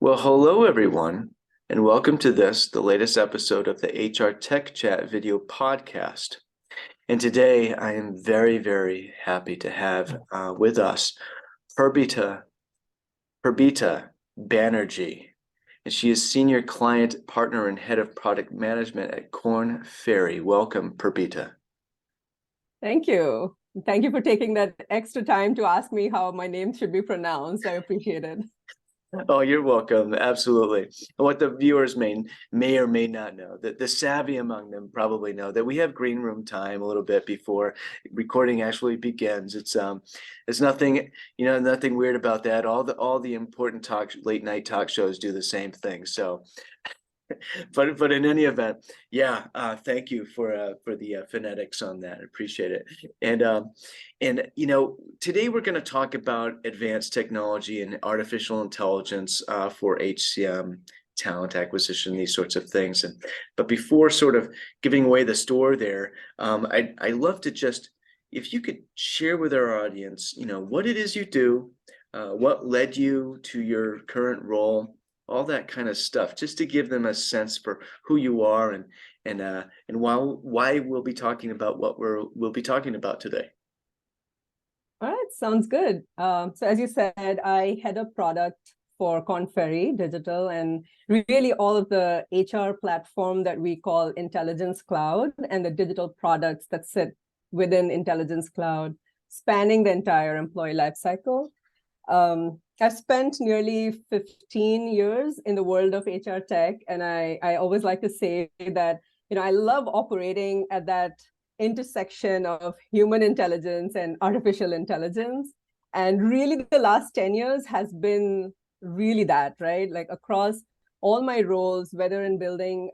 Well, hello everyone, and welcome to the latest episode of the HR Tech Chat video podcast. And today I am very, very happy to have with us Purbita Banerjee. And she is Senior Client Partner and Head of Product Management at Korn Ferry. Welcome, Purbita. Thank you. Thank you for taking that extra time to ask me how my name should be pronounced. I appreciate it. Oh, you're welcome. Absolutely. And what the viewers may or may not know, that the savvy among them probably know that we have green room time a little bit before recording actually begins. It's nothing, nothing weird about that. All the important late night talk shows do the same thing. So but in any event, yeah, thank you for the phonetics on that. I appreciate it. And today we're going to talk about advanced technology and artificial intelligence for HCM, talent acquisition, these sorts of things. But before sort of giving away the store there, I'd love to just, if you could share with our audience, what it is you do, what led you to your current role, all that kind of stuff, just to give them a sense for who you are and why we'll be talking about what we'll be talking about today. All right, sounds good. So as you said, I head up product for Korn Ferry Digital, and really all of the HR platform that we call Intelligence Cloud and the digital products that sit within Intelligence Cloud, spanning the entire employee lifecycle. I've spent nearly 15 years in the world of HR tech, and I always like to say that, I love operating at that intersection of human intelligence and artificial intelligence. And really the last 10 years has been really that, right? Like across all my roles, whether in building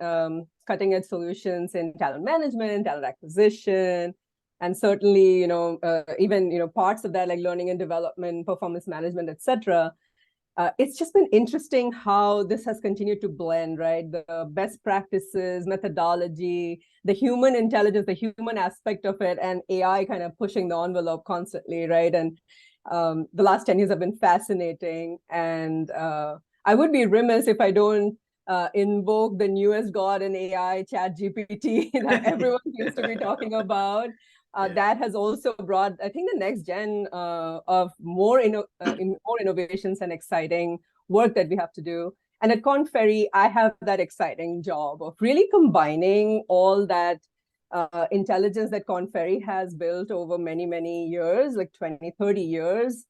cutting edge solutions in talent management, talent acquisition, and certainly, even, parts of that like learning and development, performance management, etc. It's just been interesting how this has continued to blend, right? The best practices, methodology, the human intelligence, the human aspect of it, and AI kind of pushing the envelope constantly, right? And the last 10 years have been fascinating. And I would be remiss if I don't invoke the newest god in AI, ChatGPT, that everyone seems to be talking about. That has also brought, I think, the next gen of more innovations and exciting work that we have to do. And at Korn Ferry, I have that exciting job of really combining all that intelligence that Korn Ferry has built over many, many years, like 20, 30 years,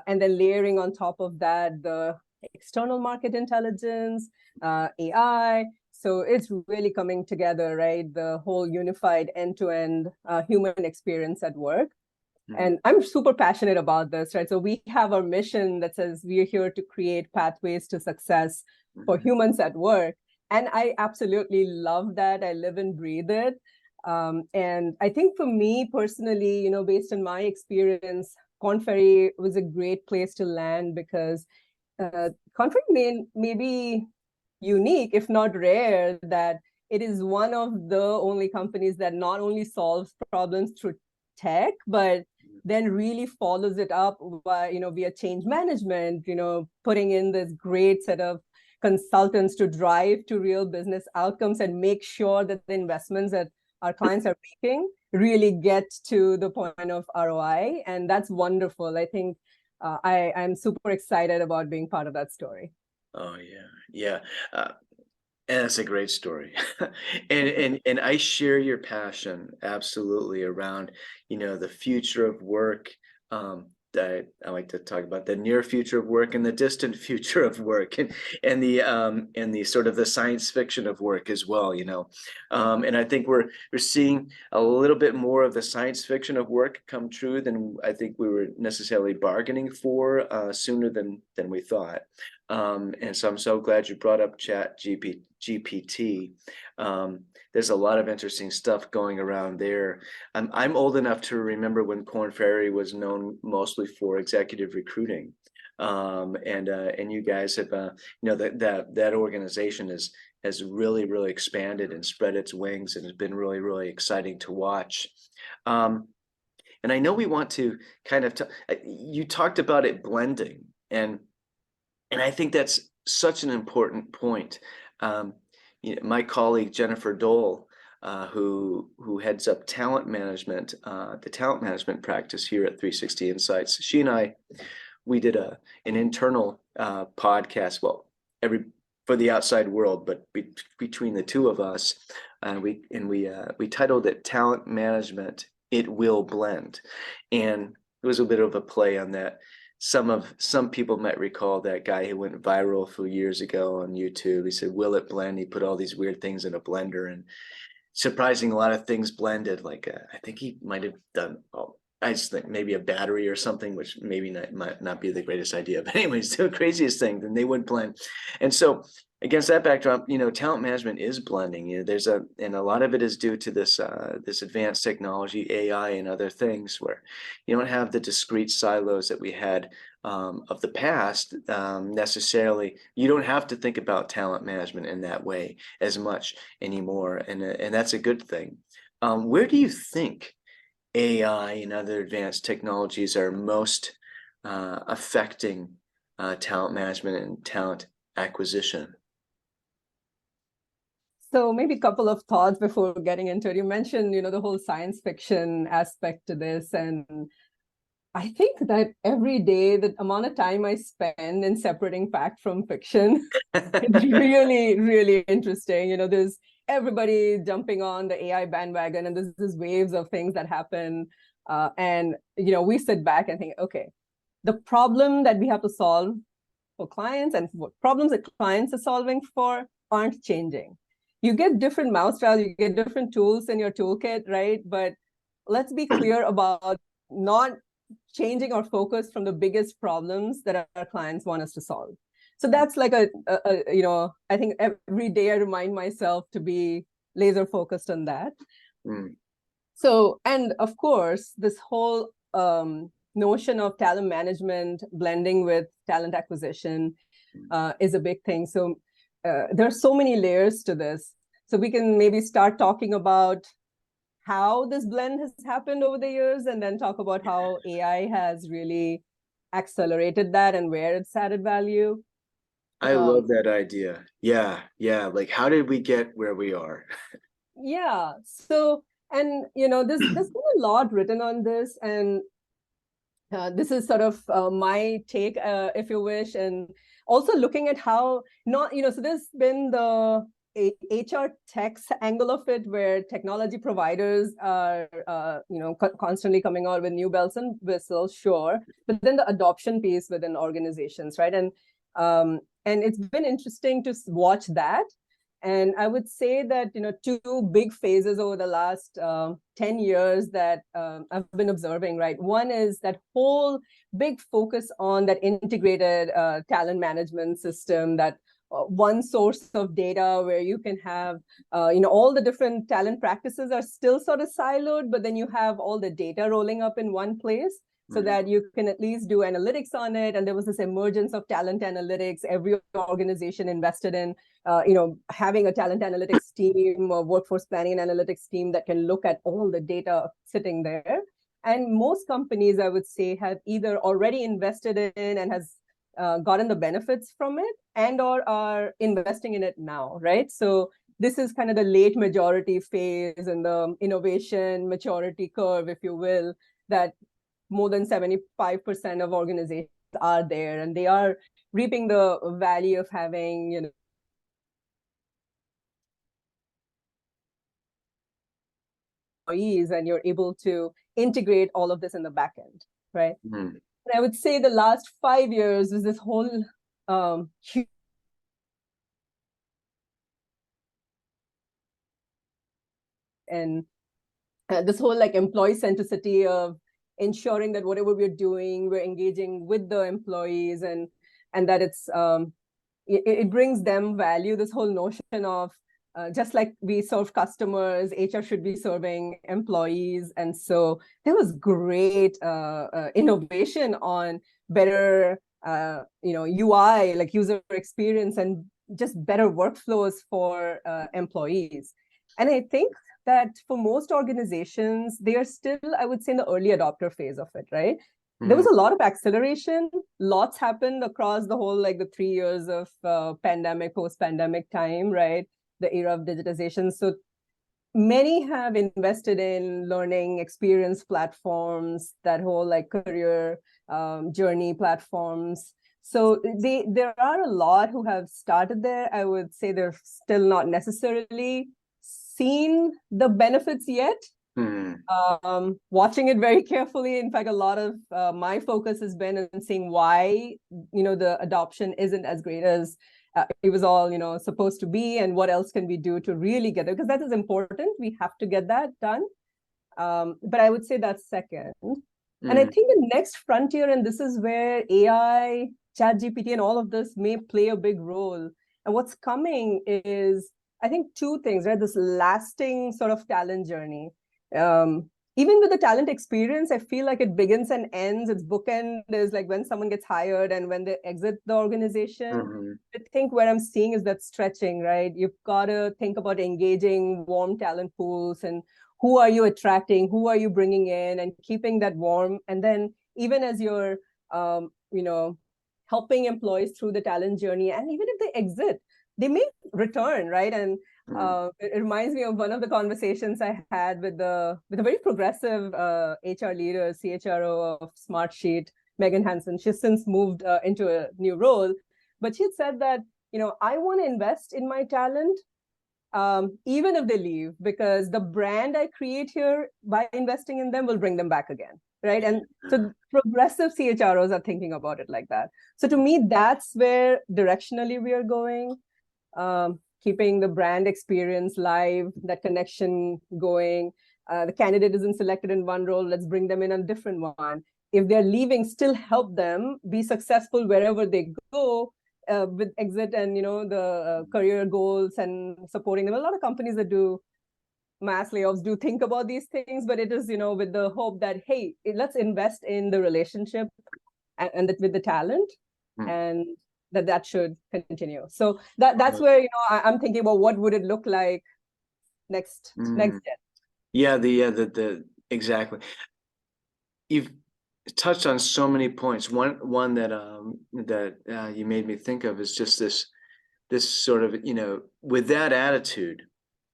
and then layering on top of that the external market intelligence, AI. So it's really coming together, right? The whole unified end-to-end human experience at work. And I'm super passionate about this, right? So we have our mission that says we are here to create pathways to success for humans at work. And I absolutely love that. I live and breathe it. And I think for me personally, based on my experience, Korn Ferry was a great place to land because Korn Ferry may be unique, if not rare, that it is one of the only companies that not only solves problems through tech, but then really follows it up by, via change management, putting in this great set of consultants to drive to real business outcomes and make sure that the investments that our clients are making really get to the point of ROI. And that's wonderful. I think I'm super excited about being part of that story. Oh yeah. And that's a great story. and I share your passion absolutely around, the future of work. I like to talk about the near future of work and the distant future of work, and the sort of the science fiction of work as well, and I think we're seeing a little bit more of the science fiction of work come true than I think we were necessarily bargaining for sooner than we thought. And so I'm so glad you brought up GPT. There's a lot of interesting stuff going around there. I'm old enough to remember when Korn Ferry was known mostly for executive recruiting, and you guys have, that organization has really expanded and spread its wings, and has been really exciting to watch. And I know we want to kind of you talked about it blending, and I think that's such an important point. Um, my colleague Jennifer Dole, who heads up talent management, the talent management practice here at 360 Insights, she and I, we did an internal podcast. Well, every for the outside world, but between the two of us, we titled it "Talent Management. It Will Blend," and it was a bit of a play on that. Some people might recall that guy who went viral a few years ago on YouTube. He said, "Will it blend?" He put all these weird things in a blender, and surprising, a lot of things blended. Like I think he might have done. Oh, I just think maybe a battery or something, which maybe might not be the greatest idea. But anyways, the craziest thing, then they would blend. And so against that backdrop, talent management is blending. And a lot of it is due to this advanced technology, AI, and other things, where you don't have the discrete silos that we had of the past necessarily. You don't have to think about talent management in that way as much anymore, and that's a good thing. Where do you think AI and other advanced technologies are most affecting talent management and talent acquisition? So maybe a couple of thoughts before getting into it. You mentioned, the whole science fiction aspect to this, and I think that every day, the amount of time I spend in separating fact from fiction, it's really, really interesting. There's everybody jumping on the AI bandwagon, and there's these waves of things that happen. And we sit back and think, okay, the problem that we have to solve for clients and what problems that clients are solving for aren't changing. You get different mousetraps, you get different tools in your toolkit, right? But let's be clear about not changing our focus from the biggest problems that our clients want us to solve. So that's like I think every day I remind myself to be laser focused on that. Mm. So, and of course, this whole notion of talent management blending with talent acquisition is a big thing. So there are so many layers to this. So we can maybe start talking about how this blend has happened over the years, and then talk about how AI has really accelerated that and where it's added value. I love that idea. Yeah, yeah. Like, how did we get where we are? Yeah. So, and there's been a lot written on this, and this is sort of my take, if you wish, and also looking at how not, so there's been the HR tech's angle of it, where technology providers are, constantly coming out with new bells and whistles, sure, but then the adoption piece within organizations, right? And it's been interesting to watch that. And I would say that, two big phases over the last 10 years that I've been observing, right? One is that whole big focus on that integrated talent management system, that one source of data where you can have, all the different talent practices are still sort of siloed, but then you have all the data rolling up in one place, so that you can at least do analytics on it. And there was this emergence of talent analytics. Every organization invested in, having a talent analytics team or workforce planning and analytics team that can look at all the data sitting there. And most companies, I would say, have either already invested in and has gotten the benefits from it, and or are investing in it now, right? So this is kind of the late majority phase in the innovation maturity curve, if you will, that more than 75% of organizations are there, and they are reaping the value of having, employees, and you're able to integrate all of this in the back end, right? And I would say the last 5 years is this whole and this whole like employee centricity of ensuring that whatever we're doing, we're engaging with the employees, and that it brings them value. This whole notion of just like we serve customers, HR should be serving employees. And so there was great innovation on better UI, like user experience, and just better workflows for employees. And I think that for most organizations, they are still, I would say, in the early adopter phase of it, right? there was a lot of acceleration. Lots happened across the whole, like the 3 years of pandemic, post-pandemic time, right? The era of digitization. So many have invested in learning experience platforms, that whole like career journey platforms. So there are a lot who have started there. I would say they're still not necessarily seen the benefits yet. Watching it very carefully. In fact, a lot of my focus has been in seeing why, the adoption isn't as great as it was all, supposed to be, and what else can we do to really get there? Because that is important. We have to get that done. But I would say that's second. And I think the next frontier, and this is where AI, ChatGPT, and all of this may play a big role. And what's coming is, I think, two things, right? This lasting sort of talent journey. Even with the talent experience, I feel like it begins and ends. Its bookend is like when someone gets hired and when they exit the organization. I think where I'm seeing is that stretching, right? You've got to think about engaging warm talent pools, and who are you attracting? Who are you bringing in, and keeping that warm? And then even as you're, helping employees through the talent journey, and even if they exit, they may return, right? And it reminds me of one of the conversations I had with a very progressive HR leader, CHRO of Smartsheet, Megan Hansen. She's since moved into a new role, but she had said that, I want to invest in my talent, even if they leave, because the brand I create here by investing in them will bring them back again, right? And so progressive CHROs are thinking about it like that. So to me, that's where directionally we are going. Keeping the brand experience live, that connection going. The candidate isn't selected in one role, let's bring them in a different one. If they're leaving, still help them be successful wherever they go, with exit and, the career goals, and supporting them. A lot of companies that do mass layoffs do think about these things, but it is, with the hope that, hey, let's invest in the relationship and with the talent, and that should continue. So that's where, I'm thinking about what would it look like next gen. Yeah, the exactly. You've touched on so many points. One that you made me think of is just this sort of, with that attitude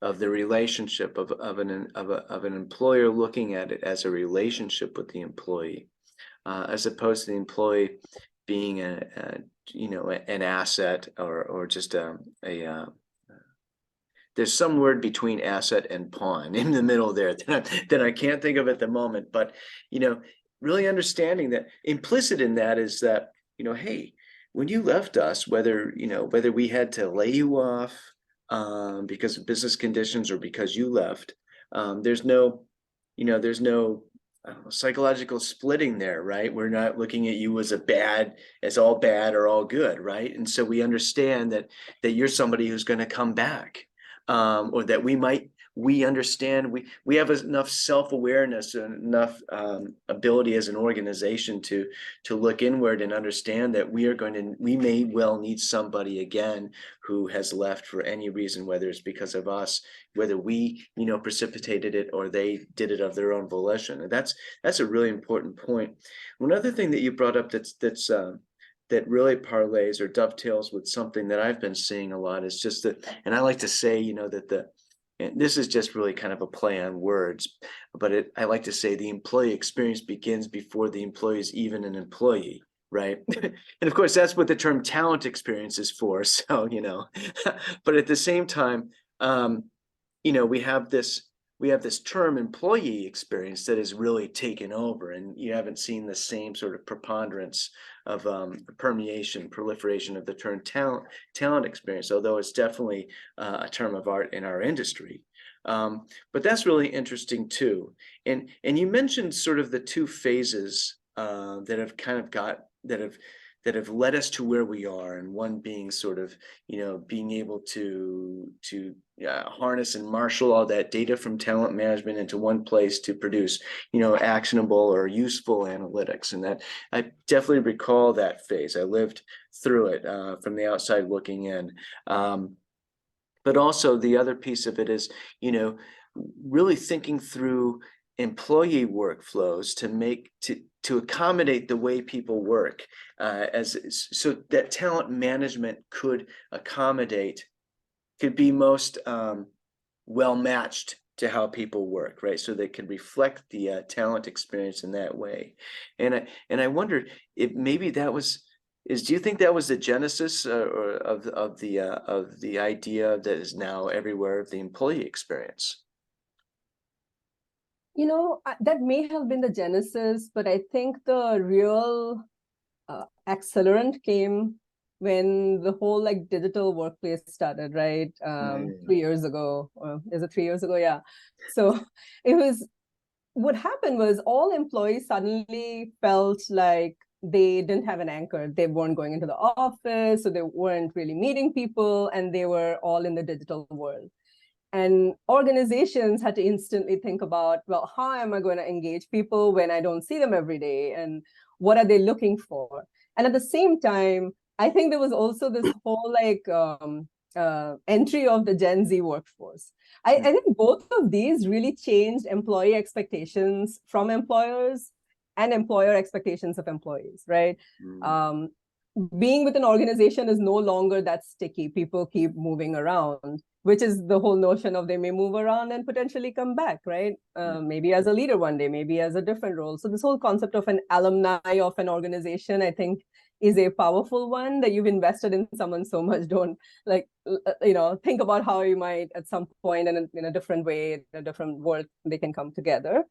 of the relationship of an employer looking at it as a relationship with the employee, as opposed to the employee being an asset, or just there's some word between asset and pawn in the middle there that I can't think of at the moment. But, really understanding that implicit in that is that, hey, when you left us, whether we had to lay you off because of business conditions or because you left, there's no psychological splitting there, right? We're not looking at you as all bad or all good, right? And so we understand that you're somebody who's going to come back, or that we understand, we have enough self-awareness and enough ability as an organization to look inward and understand that we may well need somebody again who has left for any reason, whether it's because of us, whether we precipitated it or they did it of their own volition. And that's a really important point. One other thing that you brought up that really parlays or dovetails with something that I've been seeing a lot is just that, and I like to say, and this is just really kind of a play on words, but I like to say the employee experience begins before the employee is even an employee, right? And of course, that's what the term talent experience is for. So, but at the same time, we have this term employee experience that is really taken over, and you haven't seen the same sort of preponderance of proliferation of the term talent experience, although it's definitely a term of art in our industry. But that's really interesting too. And you mentioned sort of the two phases that have kind of that have led us to where we are, and one being sort of being able to harness and marshal all that data from talent management into one place to produce actionable or useful analytics. And that I definitely recall that phase. I lived through it from the outside looking in. But also the other piece of it is really thinking through employee workflows to accommodate the way people work, so that talent management could be most well matched to how people work, right? So they can reflect the talent experience in that way. And I wondered if maybe that was do you think that was the genesis or of the idea that is now everywhere of the employee experience? That may have been the genesis, but I think the real accelerant came when the whole like digital workplace started, right? 3 years ago, or is it 3 years ago? Yeah. So what happened was all employees suddenly felt like they didn't have an anchor. They weren't going into the office, so they weren't really meeting people, and they were all in the digital world. And organizations had to instantly think about, well, how am I going to engage people when I don't see them every day? And what are they looking for? And at the same time, I think there was also this whole like entry of the Gen Z workforce. I think both of these really changed employee expectations from employers and employer expectations of employees, right? Being with an organization is no longer that sticky. People keep moving around, which is the whole notion of they may move around and potentially come back, right? Maybe as a leader one day, maybe as a different role. So this whole concept of an alumni of an organization, I think, is a powerful one, that you've invested in someone so much. Don't think about how you might at some point and in a different way, in a different world, they can come together.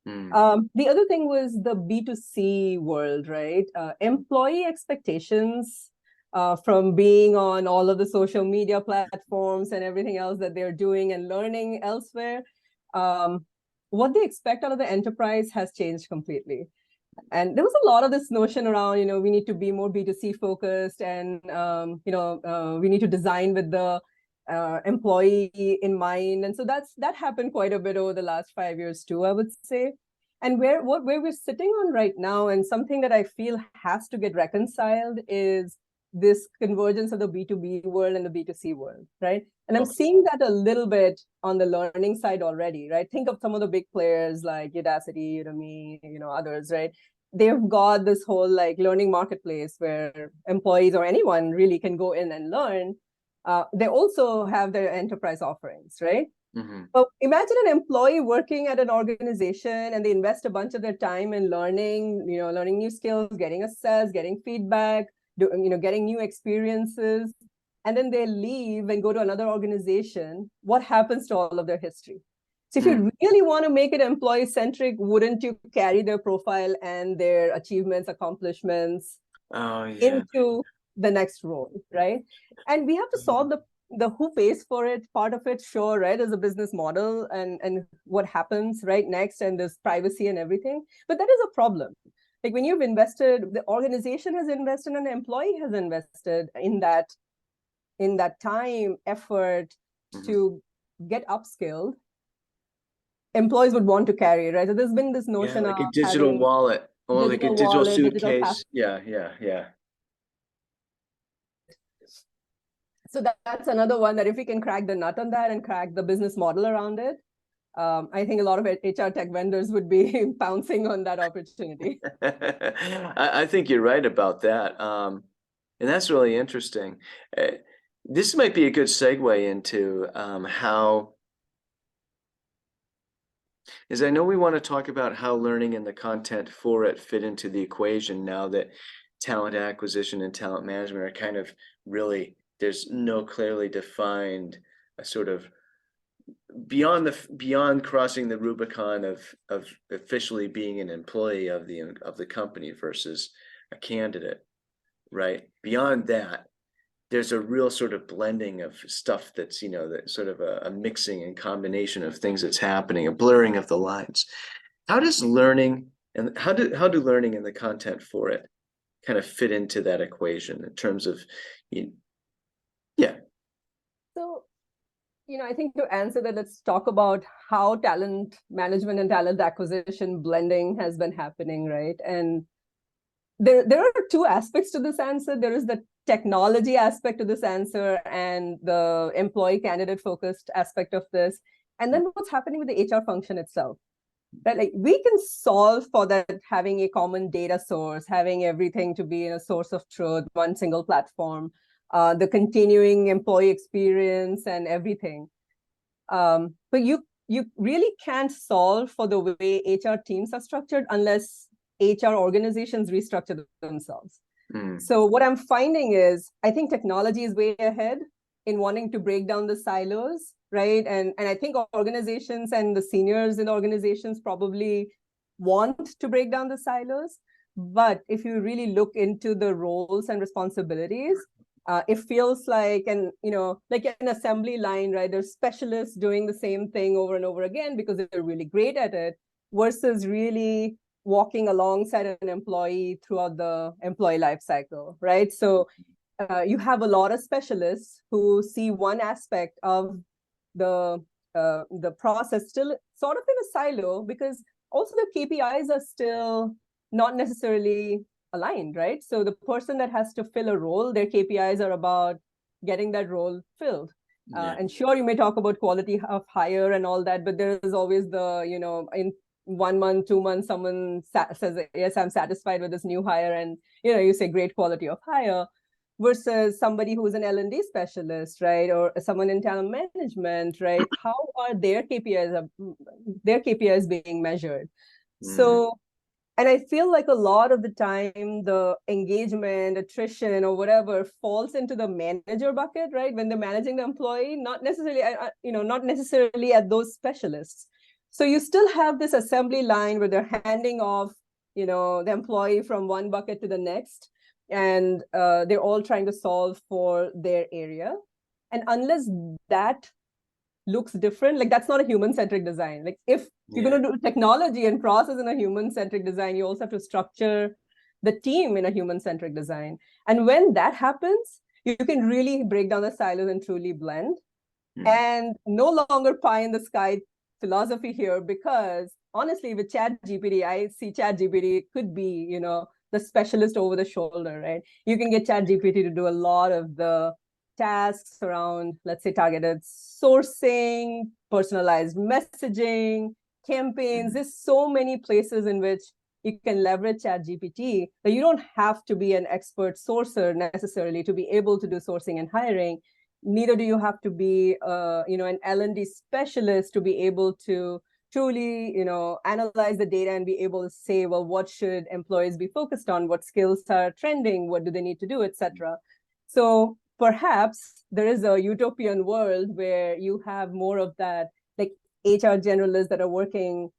The other thing was the B2C world, right? Employee expectations from being on all of the social media platforms and everything else that they're doing and learning elsewhere. What they expect out of the enterprise has changed completely. And there was a lot of this notion around, we need to be more B2C focused, and, we need to design with the employee in mind. And so that happened quite a bit over the last 5 years too, I would say. And where we're sitting on right now, and something that I feel has to get reconciled, is this convergence of the B2B world and the B2C world, right? And I'm seeing that a little bit on the learning side already, right? Think of some of the big players like Udacity, Udemy, others, right? They've got this whole like learning marketplace where employees or anyone really can go in and learn. They also have their enterprise offerings, right? But imagine an employee working at an organization and they invest a bunch of their time in learning, learning new skills, getting assessed, getting feedback, getting new experiences, and then they leave and go to another organization. What happens to all of their history? So if you really want to make it employee centric, wouldn't you carry their profile and their achievements, accomplishments into the next role, right? And we have to solve the who pays for it part of it, sure, right, as a business model, and what happens right next, and there's privacy and everything. But that is a problem. Like when you've invested, the organization has invested and the employee has invested in that time, effort to get upskilled. Employees would want to carry, right? So there's been this notion like of a digital wallet or like a digital suitcase. Yeah. So that's another one, that if we can crack the nut on that and crack the business model around it, I think a lot of HR tech vendors would be pouncing on that opportunity. I think you're right about that. And that's really interesting. This might be a good segue into I know we want to talk about how learning and the content for it fit into the equation now that talent acquisition and talent management are kind of really, there's no clearly defined sort of beyond crossing the Rubicon of officially being an employee of the company versus a candidate, right? Beyond that, there's a real sort of blending of stuff that's, that sort of a mixing and combination of things that's happening, a blurring of the lines. How do learning and the content for it kind of fit into that equation in terms of, So, I think to answer that, let's talk about how talent management and talent acquisition blending has been happening, right? And there are two aspects to this answer. There is the technology aspect of this answer and the employee candidate focused aspect of this. And then what's happening with the HR function itself. Right? Like we can solve for that, having a common data source, having everything to be in a source of truth, one single platform, the continuing employee experience and everything. But you really can't solve for the way HR teams are structured unless HR organizations restructure themselves. So what I'm finding is, I think technology is way ahead in wanting to break down the silos, right? And I think organizations and the seniors in organizations probably want to break down the silos. But if you really look into the roles and responsibilities, it feels like, and like an assembly line, right? There's specialists doing the same thing over and over again because they're really great at it, versus really walking alongside an employee throughout the employee life cycle, right? So you have a lot of specialists who see one aspect of the process still sort of in a silo, because also the KPIs are still not necessarily aligned, right? So the person that has to fill a role, their KPIs are about getting that role filled. Yeah. And sure, you may talk about quality of hire and all that, but there is always the, in 1 month, 2 months, someone says, yes, I'm satisfied with this new hire. And, you say great quality of hire, versus somebody who's an L&D specialist, right? Or someone in talent management, right? How are their KPIs being measured? So, and I feel like a lot of the time, the engagement, attrition, or whatever falls into the manager bucket, right? When they're managing the employee, not necessarily, not necessarily at those specialists. So you still have this assembly line where they're handing off, the employee from one bucket to the next, and they're all trying to solve for their area. And unless that looks different, like that's not a human-centric design. Like if you're going to do technology and process in a human-centric design, you also have to structure the team in a human-centric design. And when that happens, you can really break down the silos and truly blend. And no longer pie in the sky philosophy here, because honestly, with ChatGPT, I see ChatGPT could be, the specialist over the shoulder, right? You can get ChatGPT to do a lot of the tasks around, let's say, targeted sourcing, personalized messaging, campaigns. There's so many places in which you can leverage ChatGPT that you don't have to be an expert sourcer necessarily to be able to do sourcing and hiring. Neither do you have to be, an L&D specialist to be able to truly, analyze the data and be able to say, well, what should employees be focused on? What skills are trending? What do they need to do, etc. So perhaps there is a utopian world where you have more of that, like HR generalists that are working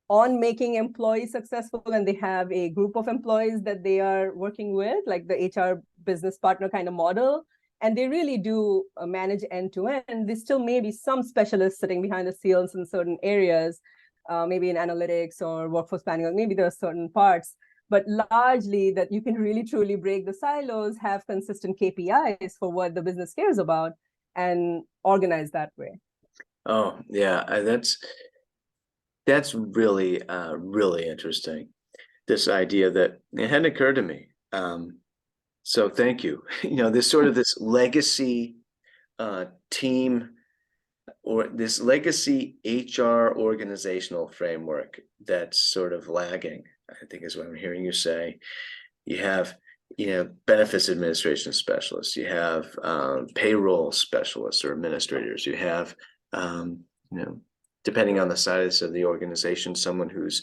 on making employees successful, and they have a group of employees that they are working with, like the HR business partner kind of model. And they really do manage end to end. There still may be some specialists sitting behind the scenes in certain areas, maybe in analytics or workforce planning, or maybe there are certain parts, but largely that you can really truly break the silos, have consistent KPIs for what the business cares about, and organize that way. Oh, yeah, that's really really interesting. This idea that it hadn't occurred to me. So thank you. This sort of this legacy team, or this legacy HR organizational framework that's sort of lagging, I think is what I'm hearing you say. You have, benefits administration specialists, you have payroll specialists or administrators, you have, depending on the size of the organization, someone whose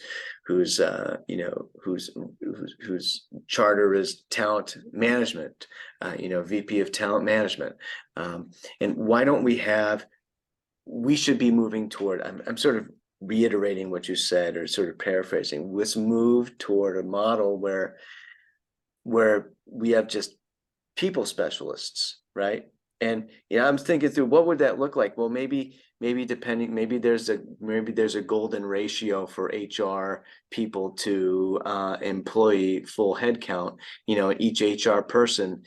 charter is talent management, VP of talent management. And why don't we should be moving toward, I'm sort of reiterating what you said, or sort of paraphrasing, let's move toward a model where we have just people specialists, right? And I'm thinking through, what would that look like? Well, maybe there's a golden ratio for HR people to employee full headcount. Each HR person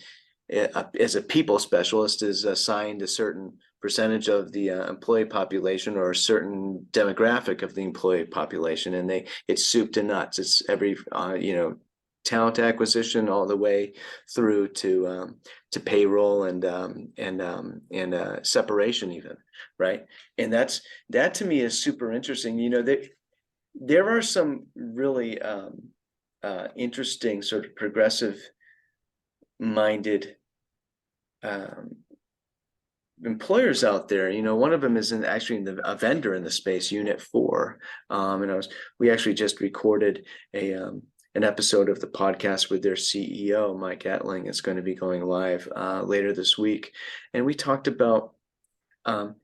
as a people specialist is assigned a certain percentage of the employee population, or a certain demographic of the employee population, and it's soup to nuts. It's every talent acquisition all the way through to payroll and separation even, right? And that to me is super interesting. there are some really interesting sort of progressive minded um, employers out there. One of them is actually a vendor in the space, Unit 4. And we actually just recorded an episode of the podcast with their CEO, Mike Etling. It's going to be going live later this week. And we talked about when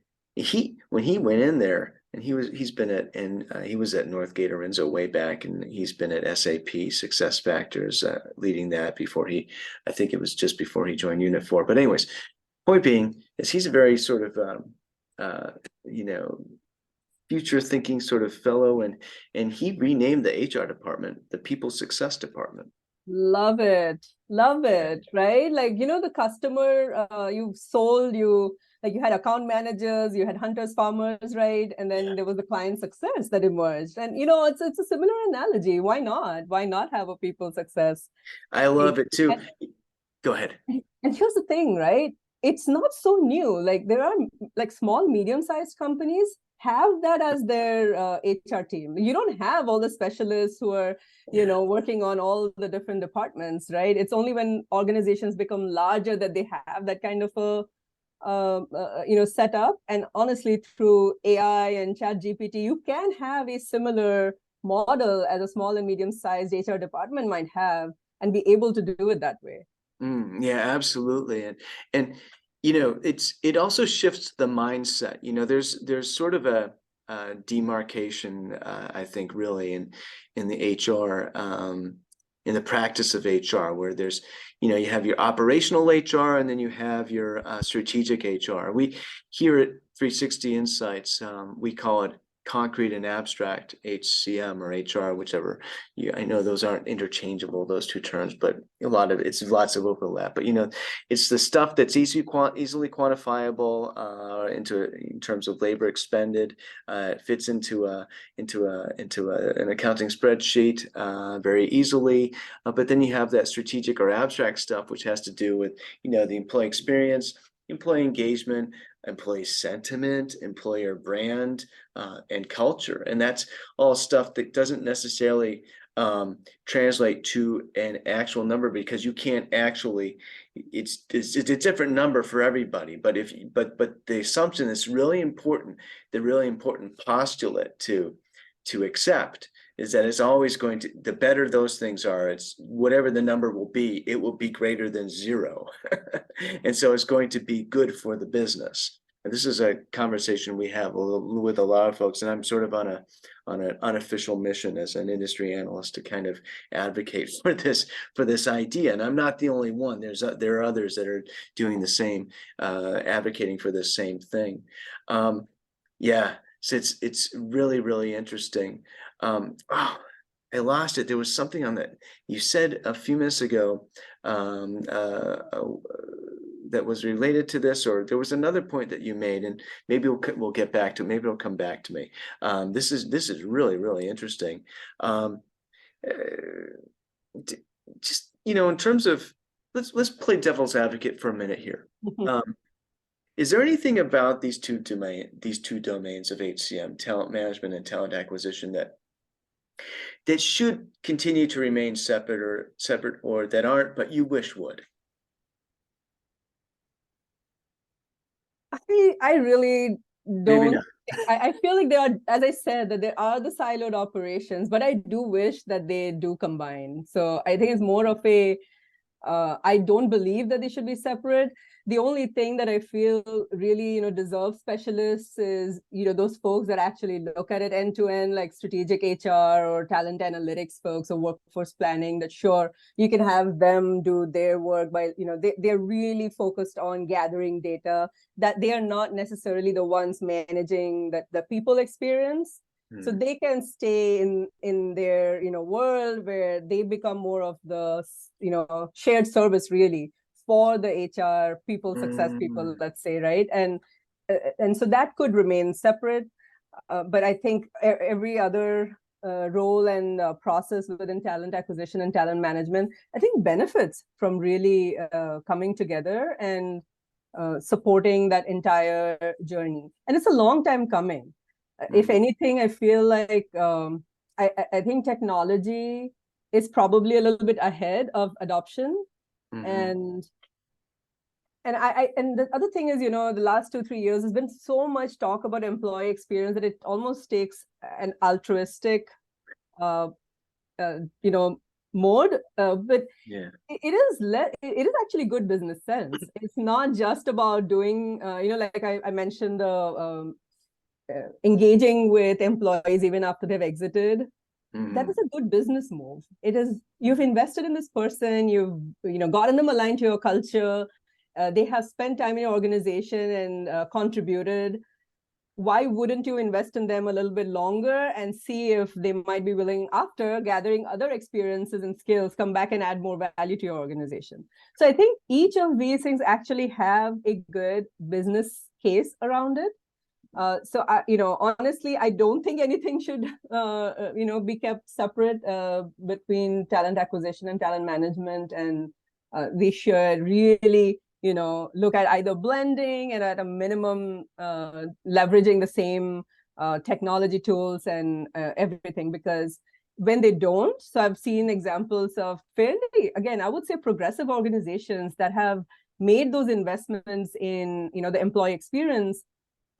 he went in there, and he was at Northgate Arinzo way back, and he's been at SAP Success Factors, leading that I think it was just before he joined Unit 4. But anyways, point being is he's a very sort of you know future thinking sort of fellow, and he renamed the HR department the People Success Department. Love it. Love it. Right? Like, the customer, you had account managers, you had hunters, farmers, right? And then there was the client success that emerged. And, it's a similar analogy. Why not? Why not have a people success? I love it too. Go ahead. And here's the thing, right? It's not so new. Like, there are like small, medium-sized companies have that as their HR team. You don't have all the specialists who are, working on all the different departments, right? It's only when organizations become larger that they have that kind of a set up. And honestly, through AI and Chat GPT, you can have a similar model as a small and medium-sized HR department might have, and be able to do it that way. Yeah, absolutely. And it also shifts the mindset. There's sort of a demarcation, I think, really in the HR, in the practice of HR, where there's you have your operational HR, and then you have your strategic HR. We here at 360 Insights, we call it concrete and abstract HCM or HR, whichever. I know those aren't interchangeable, those two terms, but it's lots of overlap. But it's the stuff that's easily quantifiable in terms of labor expended. It fits into an accounting spreadsheet very easily. But then you have that strategic or abstract stuff, which has to do with the employee experience, employee engagement, employee sentiment, employer brand, and culture. And that's all stuff that doesn't necessarily translate to an actual number, because you can't actually, it's a different number for everybody. But the assumption that's really important, the really important postulate to accept, is that it's always going to, the better those things are, it's whatever the number will be, it will be greater than zero. And so it's going to be good for the business. And this is a conversation we have with a lot of folks, and I'm sort of on an unofficial mission as an industry analyst to kind of advocate for this idea. And I'm not the only one. There are others that are doing the same, advocating for this same thing. Yeah, so it's really, really interesting. Oh, I lost it. There was something on that you said a few minutes ago that was related to this, or there was another point that you made, and maybe we'll get back to it. Maybe it'll come back to me. This is really, really interesting. Just in terms of, let's play devil's advocate for a minute here. Is there anything about these two domains of HCM, talent management and talent acquisition, that should continue to remain separate, or that aren't, but you wish would? I really don't. I feel like there are, as I said, that there are the siloed operations, but I do wish that they do combine. So I think it's more of I don't believe that they should be separate. The only thing that I feel really, deserves specialists is, those folks that actually look at it end to end, like strategic HR or talent analytics folks or workforce planning, that sure, you can have them do their work by, they're really focused on gathering data, that they are not necessarily the ones managing the people experience. So they can stay in their world where they become more of the shared service really for the HR people, success people, let's say, right? And so that could remain separate, but I think every other role and process within talent acquisition and talent management, I think, benefits from really coming together and supporting that entire journey. And it's a long time coming. If anything, I feel like I think technology is probably a little bit ahead of adoption. Mm-hmm. And the other thing is, the last 2-3 years has been so much talk about employee experience that it almost takes an altruistic uh, uh, you know mode, but Yeah. it is actually good business sense. It's not just about doing, like I mentioned, the engaging with employees even after they've exited. That Mm-hmm. is a good business move. It is, you've invested in this person, you've gotten them aligned to your culture, they have spent time in your organization and contributed. Why wouldn't you invest in them a little bit longer and see if they might be willing, after gathering other experiences and skills, come back and add more value to your organization? So I think each of these things actually have a good business case around it. So honestly, I don't think anything should, be kept separate between talent acquisition and talent management, and they should really, look at either blending and at a minimum leveraging the same technology tools and everything. Because when they don't, so I've seen examples of fairly, again, I would say progressive organizations that have made those investments in, the employee experience.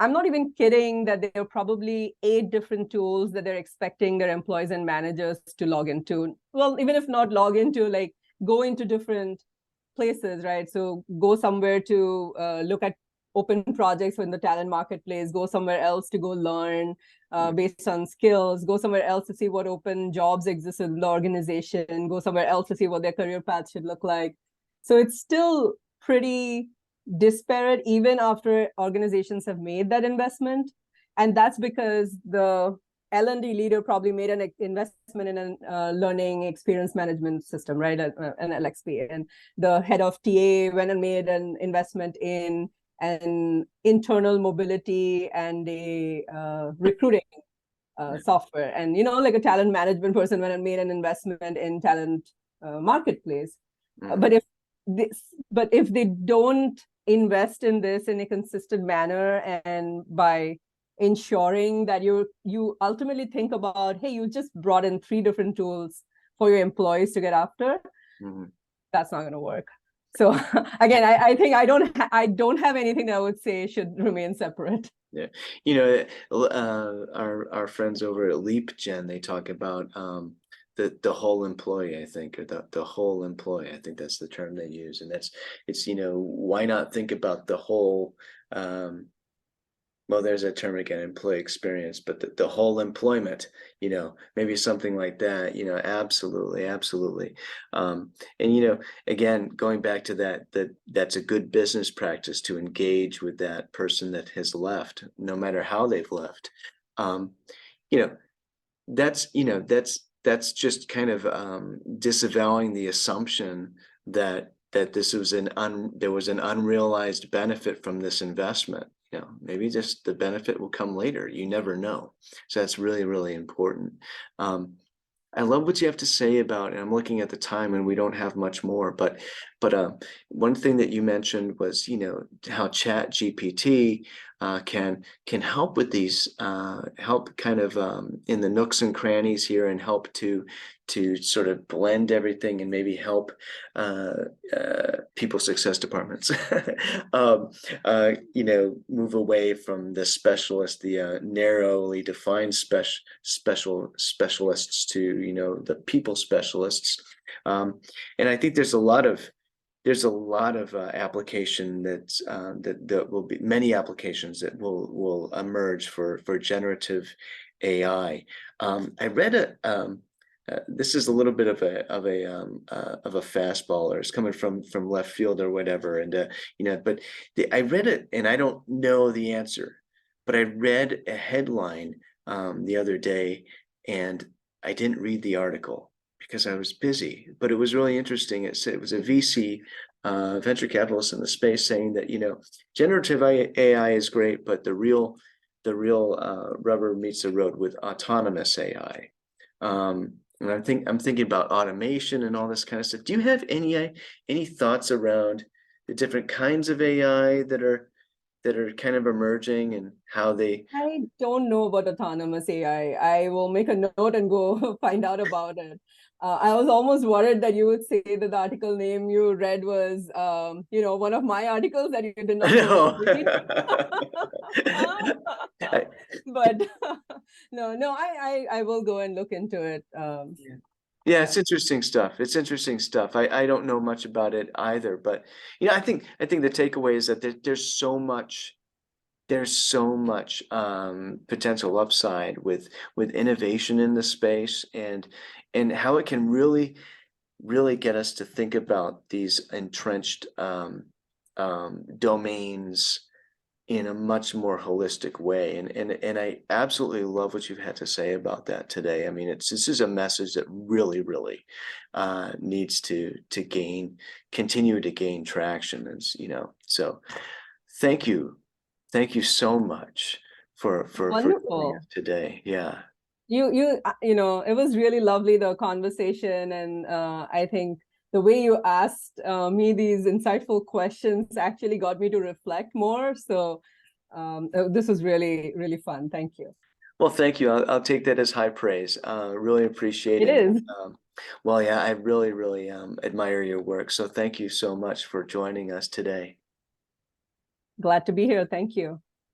I'm not even kidding that there are probably 8 different tools that they're expecting their employees and managers to log into. Well, even if not log into, like go into different places, right? So go somewhere to look at open projects in the talent marketplace, go somewhere else to go learn based on skills, go somewhere else to see what open jobs exist in the organization, go somewhere else to see what their career path should look like. So it's still pretty disparate even after organizations have made that investment. And that's because the L&D leader probably made an investment in a learning experience management system, right? An LXP. And the head of TA went and made an investment in an internal mobility and a recruiting software. And, like a talent management person went and made an investment in talent marketplace. Mm-hmm. But if they don't invest in this in a consistent manner, and by ensuring that you ultimately think about, hey, you just brought in 3 different tools for your employees to get after, Mm-hmm. that's not going to work. So again, I think I don't have anything that I would say should remain separate. Yeah, our friends over at Leap Gen, they talk about the whole employee, I think, or the whole employee. I think that's the term they use, and it's why not think about the whole well, there's a term again, employee experience, but the whole employment, maybe something like that, absolutely, absolutely. And again, going back to that's a good business practice to engage with that person that has left, no matter how they've left. You know, that's just kind of disavowing the assumption that there was an unrealized benefit from this investment. Maybe just the benefit will come later. You never know. So that's really, really important. I love what you have to say about, and I'm looking at the time and we don't have much more, but one thing that you mentioned was, how Chat GPT can help with these, help kind of in the nooks and crannies here, and help to sort of blend everything and maybe help people success departments, move away from the specialist, the narrowly defined specialists to, the people specialists. And I think there's a lot of application that will be many applications that will emerge for generative AI. I read this is a little bit of a fastball, or it's coming from left field or whatever, and but I read it, and I don't know the answer, but I read a headline the other day, and I didn't read the article because I was busy, but it was really interesting. It said it was a VC, venture capitalist in the space, saying that generative AI is great, but the real rubber meets the road with autonomous AI. And I'm thinking about automation and all this kind of stuff. Do you have any thoughts around the different kinds of AI that that are kind of emerging and how they I don't know about autonomous AI. I will make a note and go find out about it. I was almost worried that you would say that the article name you read was, one of my articles that you did not go no. read. I, But no, I will go and look into it. yeah, it's interesting stuff. It's interesting stuff. I don't know much about it either, but I think the takeaway is that there's so much potential upside with innovation in the space, and how it can really get us to think about these entrenched domains in a much more holistic way. And I absolutely love what you've had to say about that today. I mean, this is a message that really needs to continue to gain traction. So thank you. Thank you so much for joining Wonderful. us today. Yeah. It was really lovely, the conversation, and I think the way you asked me these insightful questions actually got me to reflect more. So this was really, really fun. Thank you. Well, thank you. I'll take that as high praise. Really appreciate It it. is. Well, yeah, I really admire your work. So thank you so much for joining us today. Glad to be here. Thank you.